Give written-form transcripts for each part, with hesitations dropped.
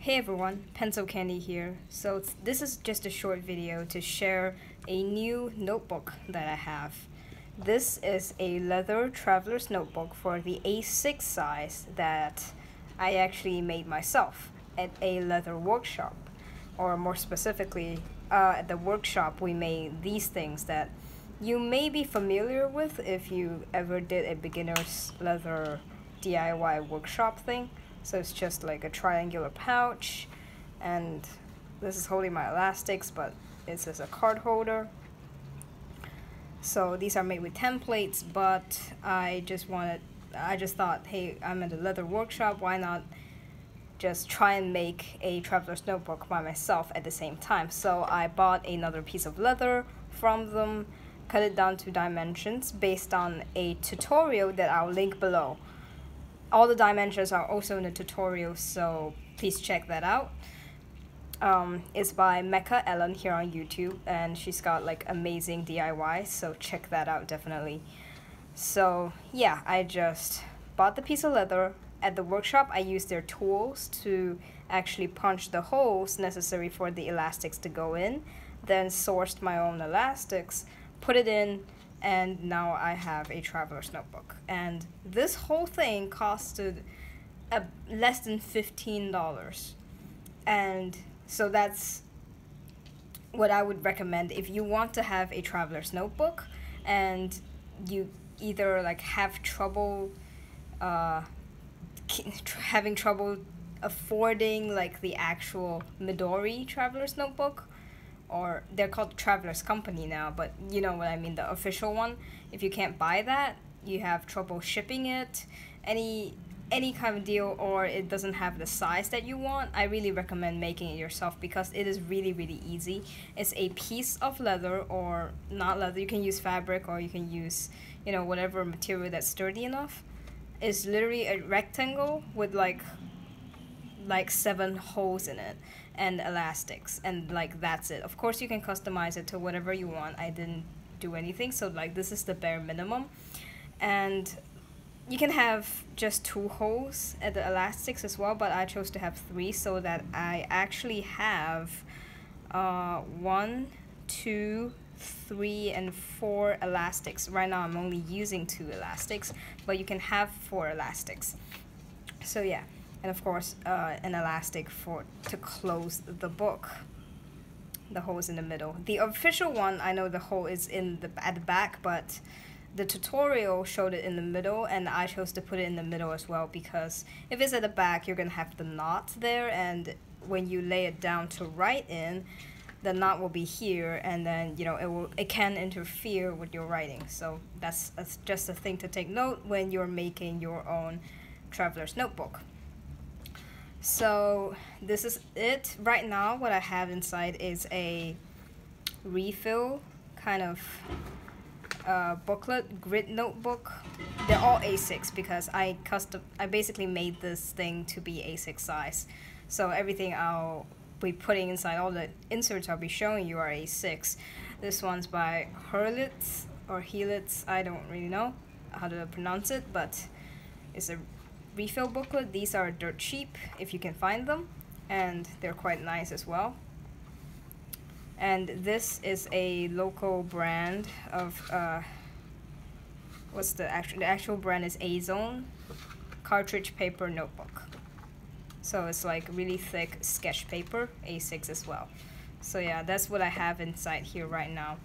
Hey everyone, Pencil Candy here. So this is just a short video to share a new notebook that I have. This is a leather traveler's notebook for the A6 size that I actually made myself at a leather workshop. Or more specifically, at the workshop we made these things that you may be familiar with if you ever did a beginner's leather DIY workshop thing. So it's just like a triangular pouch, and this is holding my elastics, but it's as a card holder. So these are made with templates, but I just thought, hey, I'm at a leather workshop, why not just try and make a traveler's notebook by myself at the same time. So I bought another piece of leather from them, cut it down to dimensions based on a tutorial that I'll link below. All the dimensions are also in the tutorial, so please check that out. It's by Mecha Ellen here on YouTube, and she's got like amazing DIY, so check that out definitely. So yeah, I just bought the piece of leather. At the workshop, I used their tools to actually punch the holes necessary for the elastics to go in, then sourced my own elastics, put it in, and now I have a traveler's notebook. And this whole thing costed less than $15. And so that's what I would recommend if you want to have a traveler's notebook and you either like have trouble having trouble affording like the actual Midori traveler's notebook, or they're called Traveler's Company now, but you know what I mean, the official one. If you can't buy that, you have trouble shipping it, any kind of deal, or it doesn't have the size that you want, I really recommend making it yourself because it is really, really easy. It's a piece of leather, or not leather, you can use fabric, or you can use, you know, whatever material that's sturdy enough. It's literally a rectangle with like 7 holes in it and elastics, and like that's it. Of course you can customize it to whatever you want. I didn't do anything, so like this is the bare minimum. And you can have just 2 holes at the elastics as well, but I chose to have 3 so that I actually have 1, 2, 3, and 4 elastics. Right now I'm only using 2 elastics, but you can have 4 elastics. So yeah. And of course, an elastic to close the book. The hole is in the middle. The official one, I know the hole is at the back, but the tutorial showed it in the middle, and I chose to put it in the middle as well because if it's at the back, you're gonna have the knot there, and when you lay it down to write in, the knot will be here, and then you know it can interfere with your writing. So that's just a thing to take note when you're making your own traveler's notebook. So this is it. Right now what I have inside is a refill kind of booklet, grid notebook. They're all A6 because I basically made this thing to be A6 size. So everything I'll be putting inside, all the inserts I'll be showing you are A6. This one's by Hurlitz or Helitz, I don't really know how to pronounce it, but it's a refill booklet. These are dirt cheap if you can find them, and they're quite nice as well. And this is a local brand of what's the actual brand is A-Zone cartridge paper notebook. So it's like really thick sketch paper, A6 as well. So yeah, that's what I have inside here right now.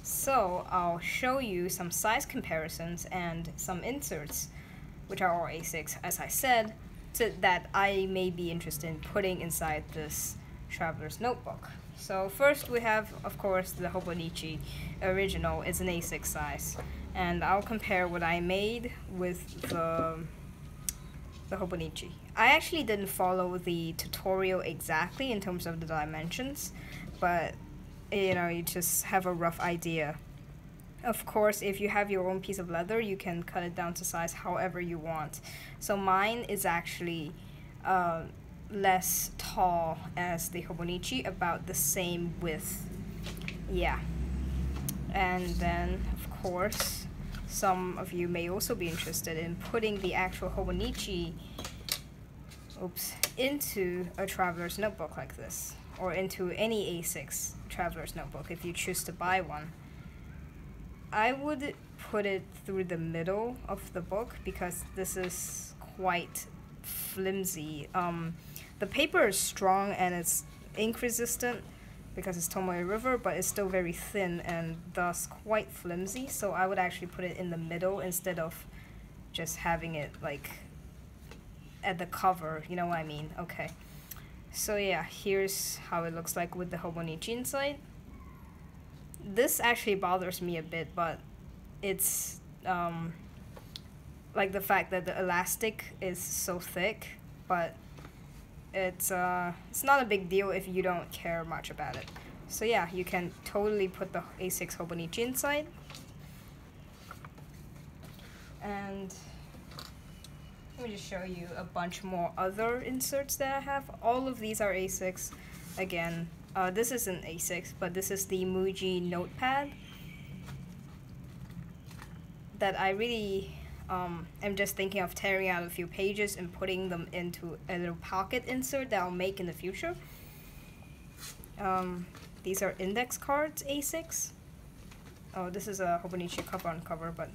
So I'll show you some size comparisons and some inserts, which are all A6, as I said, that I may be interested in putting inside this traveler's notebook. So first we have, of course, the Hobonichi original. It's an A6 size, and I'll compare what I made with the Hobonichi. I actually didn't follow the tutorial exactly in terms of the dimensions, but you know, you just have a rough idea. Of course, if you have your own piece of leather, you can cut it down to size however you want. So mine is actually less tall as the Hobonichi, about the same width. Yeah. And then, of course, some of you may also be interested in putting the actual Hobonichi into a traveler's notebook like this, or into any A6 traveler's notebook if you choose to buy one, I would put it through the middle of the book because this is quite flimsy. The paper is strong and it's ink resistant because it's Tomoe River, but it's still very thin and thus quite flimsy. So I would actually put it in the middle instead of just having it like at the cover, you know what I mean? Okay. So yeah, here's how it looks like with the Hobonichi inside. This actually bothers me a bit, but it's like the fact that the elastic is so thick, but it's not a big deal if you don't care much about it. So yeah, you can totally put the A6 Hobonichi inside. And let me just show you a bunch more other inserts that I have. All of these are A6. Again, this isn't A6, but this is the Muji notepad that I really am just thinking of tearing out a few pages and putting them into a little pocket insert that I'll make in the future. These are index cards, A6. Oh, this is a Hobonichi cover on cover, but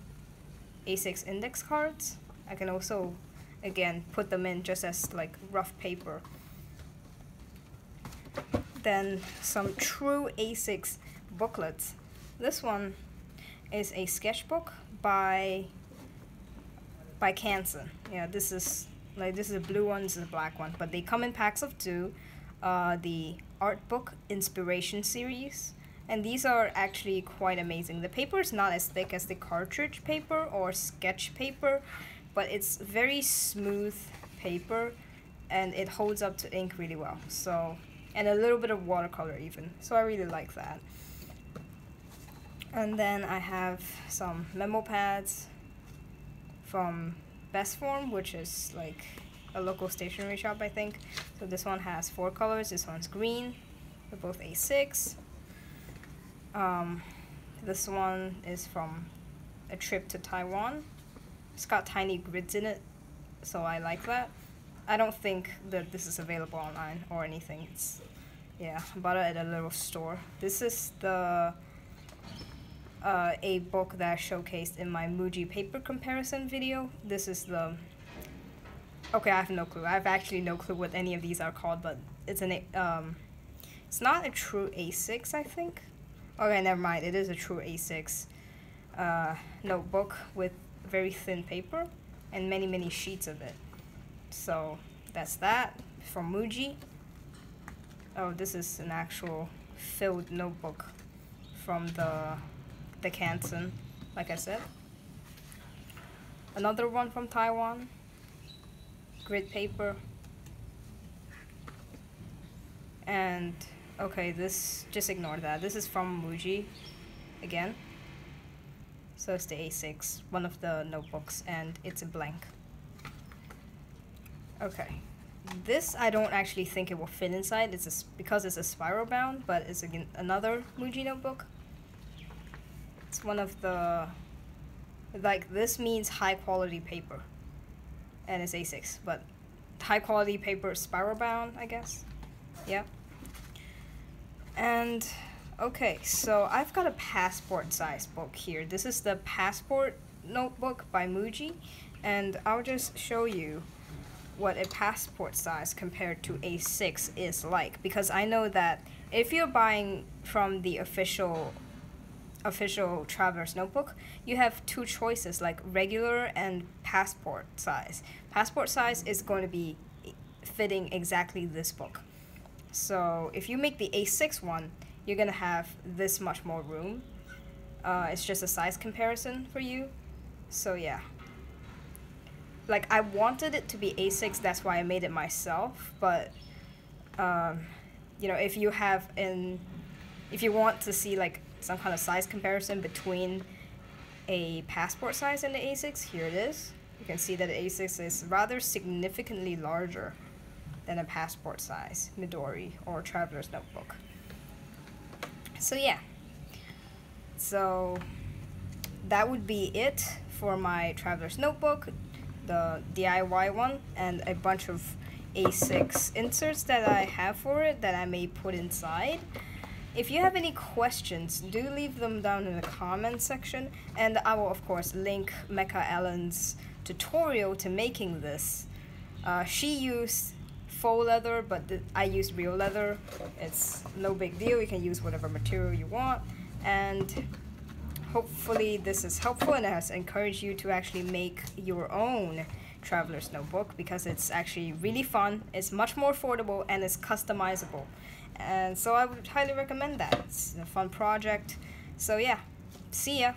A6 index cards. I can also, again, put them in just as like rough paper. Then some true A6 booklets. This one is a sketchbook by Canson. Yeah, this is a blue one, this is a black one, but they come in packs of 2. The art book inspiration series, and these are actually quite amazing. The paper is not as thick as the cartridge paper or sketch paper, but it's very smooth paper and it holds up to ink really well. So, and a little bit of watercolor even. So I really like that. And then I have some memo pads from Best Form, which is like a local stationery shop, I think. So this one has 4 colors. This one's green. They're both A6. This one is from a trip to Taiwan. It's got tiny grids in it, so I like that. I don't think that this is available online or anything. It's, yeah, I bought it at a little store. This is the a book that I showcased in my Muji paper comparison video. This is the, okay, I have no clue. I have actually no clue what any of these are called, but it's it's not a true A6, I think. Okay, never mind. It is a true A6 notebook with very thin paper and many sheets of it. So that's that from Muji. Oh, this is an actual filled notebook from the Canson, like I said. Another one from Taiwan, grid paper. And okay, this, just ignore that. This is from Muji again. So it's the A6, one of the notebooks, and it's a blank. Okay, this I don't actually think it will fit inside. It's because it's a spiral bound, but it's again another Muji notebook. It's one of the, like, this means high quality paper, and it's A6, but high quality paper is spiral bound, I guess. Yeah. And okay, so I've got a passport size book here. This is the Passport notebook by Muji, and I'll just show you what a passport size compared to A6 is like, because I know that if you're buying from the official traveler's notebook, you have 2 choices, like regular and passport size. Passport size is going to be fitting exactly this book. So if you make the A6 one, you're gonna have this much more room. It's just a size comparison for you. So yeah, like, I wanted it to be A6, that's why I made it myself. But you know, if you want to see like some kind of size comparison between a passport size and the A6, here it is. You can see that the A6 is rather significantly larger than a passport size Midori or traveler's notebook. So yeah, so that would be it for my traveler's notebook, the DIY one, and a bunch of A6 inserts that I have for it that I may put inside. If you have any questions, do leave them down in the comments section, and I will of course link Mecha Ellen's tutorial to making this. She used faux leather, but I used real leather. It's no big deal, you can use whatever material you want, and hopefully this is helpful and has encouraged you to actually make your own traveler's notebook, because it's actually really fun, it's much more affordable, and it's customizable. And so I would highly recommend that. It's a fun project. So yeah, see ya.